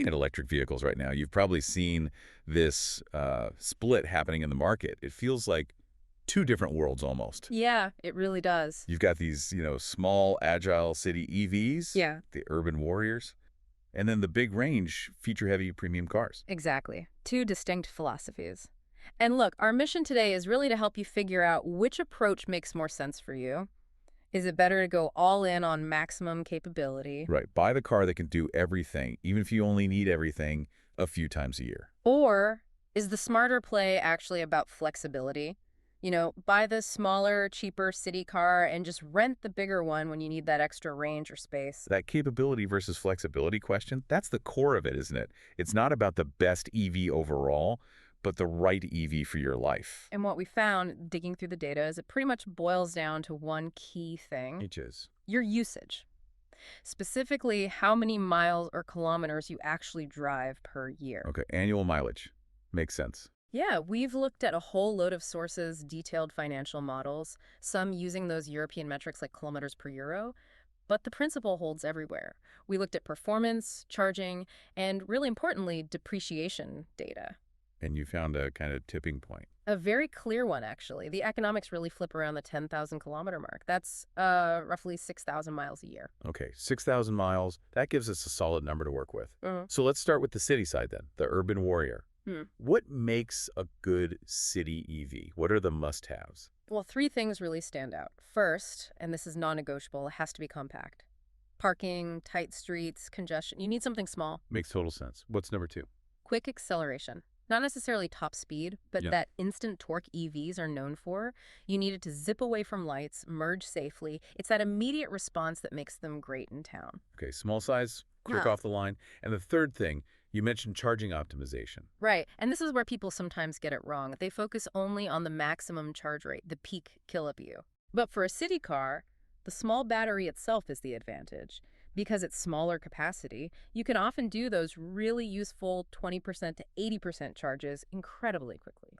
Looking at electric vehicles right now, you've probably seen this split happening in the market. It feels like two different worlds almost. Yeah, it really does. You've got these, small, agile city EVs, Yeah, the urban warriors, and then the big range, feature-heavy premium cars. exactly. Two distinct philosophies. And look, our mission today is really to help you figure out which approach makes more sense for you. Is it better to go all in on maximum capability? Right. Buy the car that can do everything, even if you only need everything a few times a year. Or is the smarter play actually about flexibility? Buy the smaller, cheaper city car and just rent the bigger one when you need that extra range or space. That capability versus flexibility question, that's the core of it, isn't it? It's not about the best EV overall, but the right EV for your life. And what we found digging through the data is it pretty much boils down to one key thing: Which is, your usage. Specifically, how many miles or kilometers you actually drive per year. okay, annual mileage. Makes sense. Yeah, we've looked at a whole load of sources, detailed financial models, some using those European metrics like kilometers per euro, but the principle holds everywhere. We looked at performance, charging, and really importantly, depreciation data. And you found a kind of tipping point. A very clear one, actually. The economics really flip around the 10,000 kilometer mark. That's roughly 6,000 miles a year. Okay, 6,000 miles. That gives us a solid number to work with. Mhm. So let's start with the city side then, the urban warrior. Hmm. What makes a good city EV? What are the must-haves? Well, three things really stand out. First, and this is non-negotiable, it has to be compact. Parking, tight streets, congestion. You need something small. Makes total sense. What's number two? Quick acceleration. Not necessarily top speed, but Yeah. that instant torque EVs are known for. You need it to zip away from lights, merge safely. It's that immediate response that makes them great in town. Okay, small size, quick Yeah. off the line. And the third thing, you mentioned charging optimization. Right, and this is where people sometimes get it wrong. They focus only on the maximum charge rate, the peak kiloBU. But for a city car, the small battery itself is the advantage. Because it's smaller capacity, you can often do those really useful 20% to 80% charges incredibly quickly.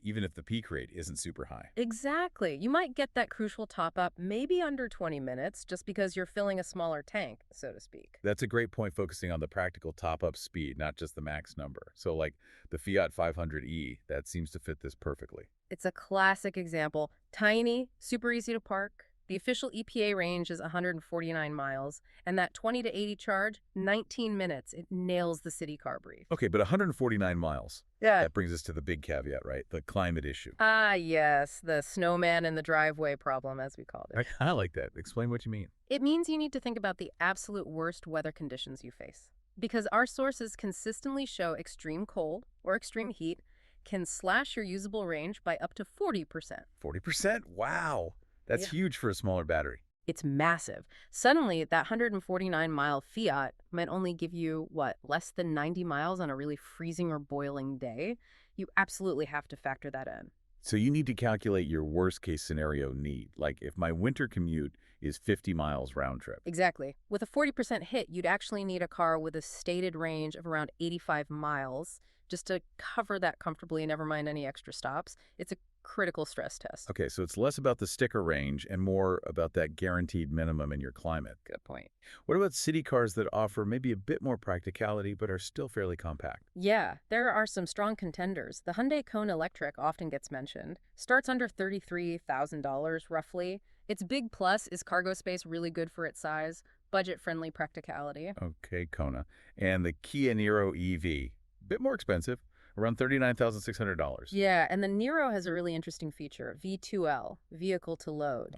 Even if the peak rate isn't super high. Exactly. You might get that crucial top-up maybe under 20 minutes just because you're filling a smaller tank, so to speak. That's a great point, focusing on the practical top-up speed, not just the max number. So like the Fiat 500e, that seems to fit this perfectly. It's a classic example. Tiny, super easy to park. The official EPA range is 149 miles, and that 20 to 80 charge, 19 minutes. It nails the city car brief. Okay, but 149 miles. Yeah. That brings us to the big caveat, right? The climate issue. Ah, yes, the snowman in the driveway problem, as we called it. I like that. Explain what you mean. It means you need to think about the absolute worst weather conditions you face. Because our sources consistently show extreme cold or extreme heat can slash your usable range by up to 40%. 40%? Wow. That's Yeah. huge for a smaller battery. It's massive. Suddenly, that 149-mile Fiat might only give you, less than 90 miles on a really freezing or boiling day. You absolutely have to factor that in. So you need to calculate your worst case scenario need. Like if my winter commute is 50 miles round trip. Exactly. With a 40% hit, you'd actually need a car with a stated range of around 85 miles just to cover that comfortably, never mind any extra stops. It's a critical stress test. Okay, so it's less about the sticker range and more about that guaranteed minimum in your climate. Good point. What about city cars that offer maybe a bit more practicality but are still fairly compact? Yeah, there are some strong contenders. The Hyundai Kona Electric often gets mentioned. Starts under $33,000 roughly. Its big plus is cargo space, really good for its size, budget-friendly practicality. Okay, Kona. And the Kia Niro EV, bit more expensive, around $39,600. Yeah, and the Niro has a really interesting feature, V2L, vehicle to load.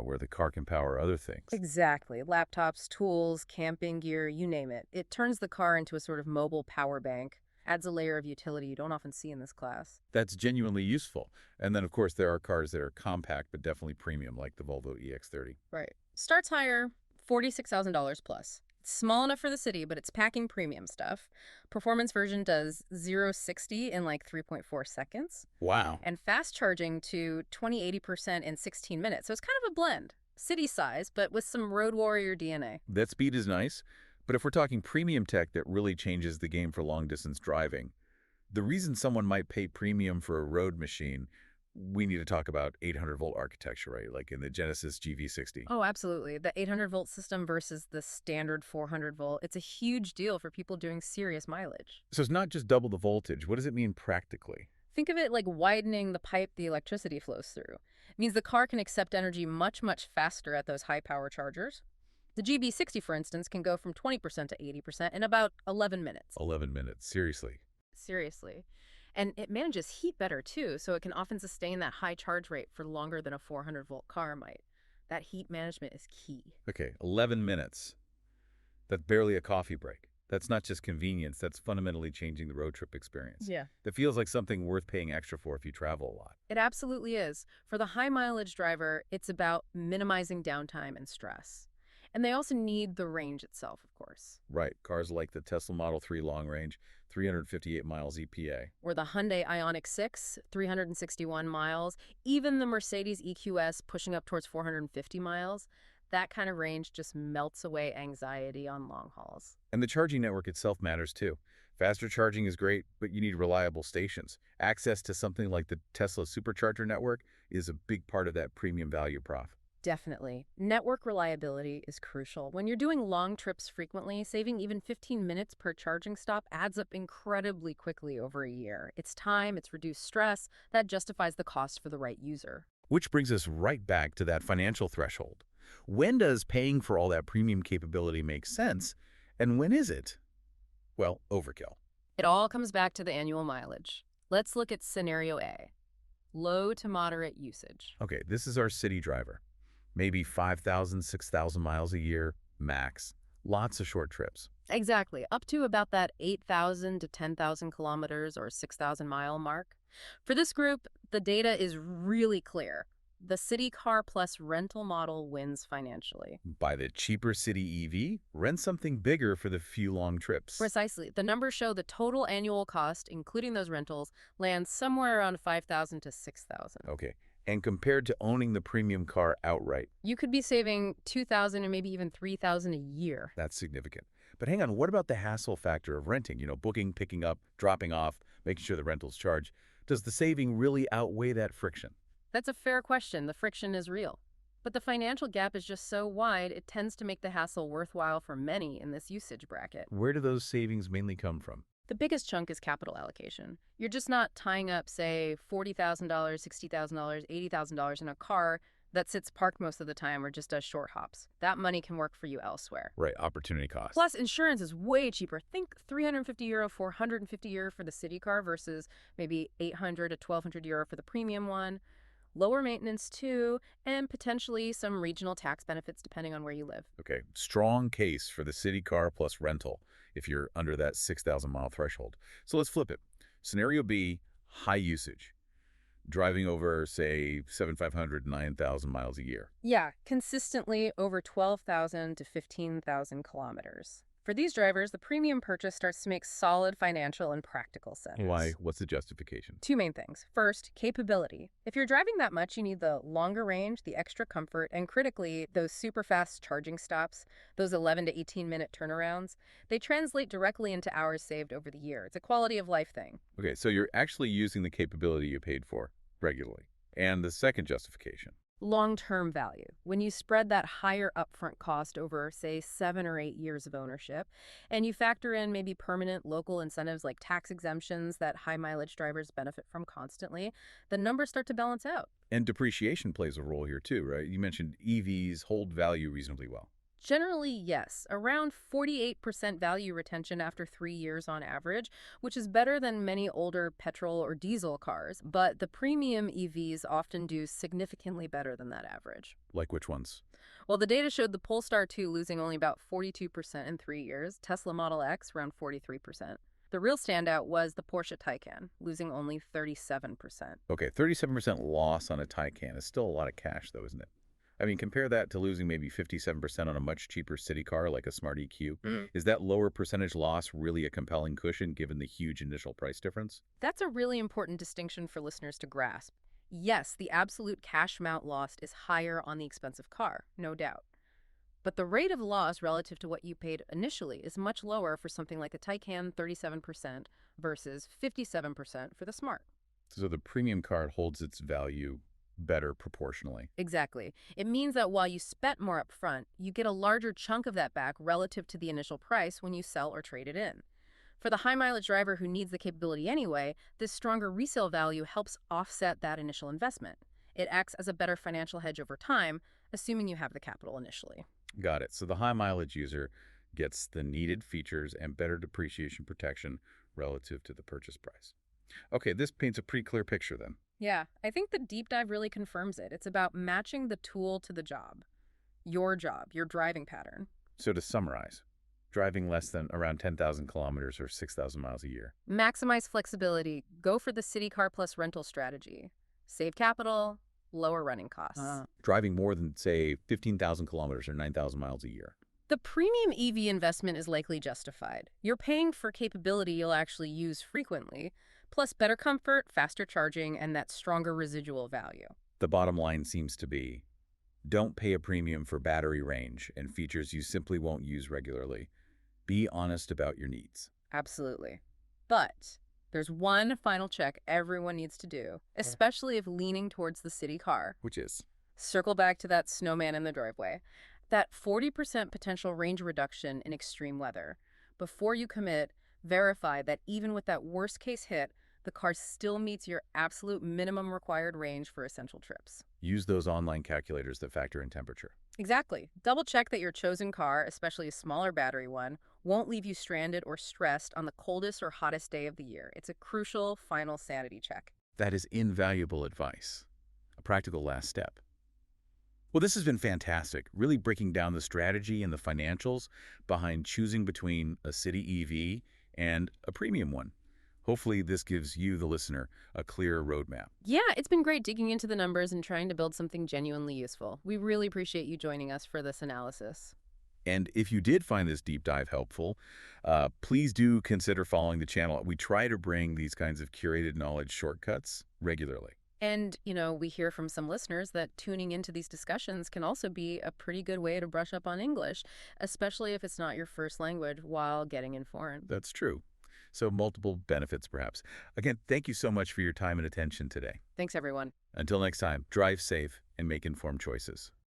Where the car can power other things. Exactly. Laptops, tools, camping gear, you name it. It turns the car into a sort of mobile power bank, adds a layer of utility you don't often see in this class. That's genuinely useful. And then, of course, there are cars that are compact but definitely premium, like the Volvo EX30. Right. Starts higher, $46,000 plus. It's small enough for the city, but it's packing premium stuff. Performance version does 0-60 in like 3.4 seconds. Wow. And fast charging to 20-80% in 16 minutes. So it's kind of a blend. City size, but with some road warrior DNA. That speed is nice, but if we're talking premium tech that really changes the game for long-distance driving, the reason someone might pay premium for a road machine we need to talk about 800-volt architecture, right? Like in the Genesis GV60. Oh, absolutely. The 800-volt system versus the standard 400-volt, it's a huge deal for people doing serious mileage. So it's not just double the voltage. What does it mean practically? Think of it like widening the pipe the electricity flows through. It means the car can accept energy much, much faster at those high-power chargers. The GB60, for instance, can go from 20% to 80% in about 11 minutes. 11 minutes, seriously. Seriously. And it manages heat better, too, so it can often sustain that high charge rate for longer than a 400-volt car might. That heat management is key. Okay, 11 minutes. That's barely a coffee break. That's not just convenience, that's fundamentally changing the road trip experience. Yeah. That feels like something worth paying extra for if you travel a lot. It absolutely is. For the high mileage driver, it's about minimizing downtime and stress. And they also need the range itself, of course. Right, cars like the Tesla Model 3 long range, 358 miles EPA. Or the Hyundai Ioniq 6, 361 miles. Even the Mercedes EQS pushing up towards 450 miles. That kind of range just melts away anxiety on long hauls. And the charging network itself matters too. Faster charging is great, but you need reliable stations. Access to something like the Tesla supercharger network is a big part of that premium value prop. Definitely. Network reliability is crucial. When you're doing long trips frequently, saving even 15 minutes per charging stop adds up incredibly quickly over a year. It's time, it's reduced stress, that justifies the cost for the right user. Which brings us right back to that financial threshold. When does paying for all that premium capability make sense, and when is it, well, overkill? It all comes back to the annual mileage. Let's look at scenario A, low to moderate usage. Okay, this is our city driver. Maybe 5,000, 6,000 miles a year, max. Lots of short trips. Exactly, up to about that 8,000 to 10,000 kilometers or 6,000 mile mark. For this group, the data is really clear. The city car plus rental model wins financially. Buy the cheaper city EV, rent something bigger for the few long trips. Precisely. The numbers show the total annual cost, including those rentals, lands somewhere around 5,000 to 6,000. Okay, and compared to owning the premium car outright, You could be saving 2,000 and maybe even 3,000 a year. that's significant. But hang on, what about the hassle factor of renting? Booking, picking up, dropping off, making sure the rental's charged. Does the saving really outweigh that friction? That's a fair question. The friction is real. But the financial gap is just so wide, it tends to make the hassle worthwhile for many in this usage bracket. Where do those savings mainly come from? The biggest chunk is capital allocation. You're just not tying up, say, $40,000, $60,000, $80,000 in a car that sits parked most of the time or just does short hops. That money can work for you elsewhere. Right, opportunity cost. Plus, insurance is way cheaper. Think €350, €450 for the city car versus maybe €800 to €1,200 for the premium one. Lower maintenance too, and potentially some regional tax benefits depending on where you live. Okay, strong case for the city car plus rental if you're under that 6,000 mile threshold. So let's flip it. Scenario B, high usage. Driving over, say, 7,500, 9,000 miles a year. Yeah, consistently over 12,000 to 15,000 kilometers. For these drivers, the premium purchase starts to make solid financial and practical sense. Why? What's the justification? Two main things. First, capability. If you're driving that much, you need the longer range, the extra comfort, and critically, those super fast charging stops, those 11 to 18-minute turnarounds. They translate directly into hours saved over the year. It's a quality of life thing. Okay, so you're actually using the capability you paid for regularly. And the second justification. Long-term value. When you spread that higher upfront cost over, say, 7 or 8 years of ownership, and you factor in maybe permanent local incentives like tax exemptions that high-mileage drivers benefit from constantly, the numbers start to balance out. And depreciation plays a role here too, right? You mentioned EVs hold value reasonably well. Generally, yes. Around 48% value retention after 3 years on average, which is better than many older petrol or diesel cars, but the premium EVs often do significantly better than that average. Like which ones? Well, the data showed the Polestar 2 losing only about 42% in 3 years, Tesla Model X around 43%. The real standout was the Porsche Taycan, losing only 37%. Okay, 37% loss on a Taycan is still a lot of cash though, isn't it? I mean, compare that to losing maybe 57% on a much cheaper city car like a Smart EQ. Is that lower percentage loss really a compelling cushion given the huge initial price difference? That's a really important distinction for listeners to grasp. Yes, the absolute cash amount lost is higher on the expensive car, no doubt. But the rate of loss relative to what you paid initially is much lower for something like the Taycan, 37%, versus 57% for the Smart. So the premium card holds its value better proportionally. Exactly. It means that while you spent more up front, you get a larger chunk of that back relative to the initial price when you sell or trade it in. For the high mileage driver who needs the capability anyway, this stronger resale value helps offset that initial investment. It acts as a better financial hedge over time, assuming you have the capital initially. Got it. So the high mileage user gets the needed features and better depreciation protection relative to the purchase price. Okay, this paints a pretty clear picture then. Yeah, I think the deep dive really confirms it. It's about matching the tool to the job, your driving pattern. So to summarize, driving less than around 10,000 kilometers or 6,000 miles a year. Maximize flexibility. Go for the City Car Plus rental strategy. Save capital, lower running costs. Driving more than, say, 15,000 kilometers or 9,000 miles a year. The premium EV investment is likely justified. You're paying for capability you'll actually use frequently, plus better comfort, faster charging, and that stronger residual value. The bottom line seems to be, don't pay a premium for battery range and features you simply won't use regularly. Be honest about your needs. Absolutely. But there's one final check everyone needs to do, especially if leaning towards the city car. Which is? Circle back to that snowman in the driveway. That 40% potential range reduction in extreme weather. Before you commit, verify that even with that worst case hit, the car still meets your absolute minimum required range for essential trips. Use those online calculators that factor in temperature. Exactly. Double check that your chosen car, especially a smaller battery one, won't leave you stranded or stressed on the coldest or hottest day of the year. It's a crucial final sanity check. That is invaluable advice. A practical last step. Well, this has been fantastic, really breaking down the strategy and the financials behind choosing between a city EV and a premium one. Hopefully, this gives you, the listener, a clearer roadmap. Yeah, it's been great digging into the numbers and trying to build something genuinely useful. We really appreciate you joining us for this analysis. And if you did find this deep dive helpful, please do consider following the channel. We try to bring these kinds of curated knowledge shortcuts regularly. And, we hear from some listeners that tuning into these discussions can also be a pretty good way to brush up on English, especially if it's not your first language while getting informed. That's true. So multiple benefits, perhaps. Again, thank you so much for your time and attention today. Thanks, everyone. Until next time, drive safe and make informed choices.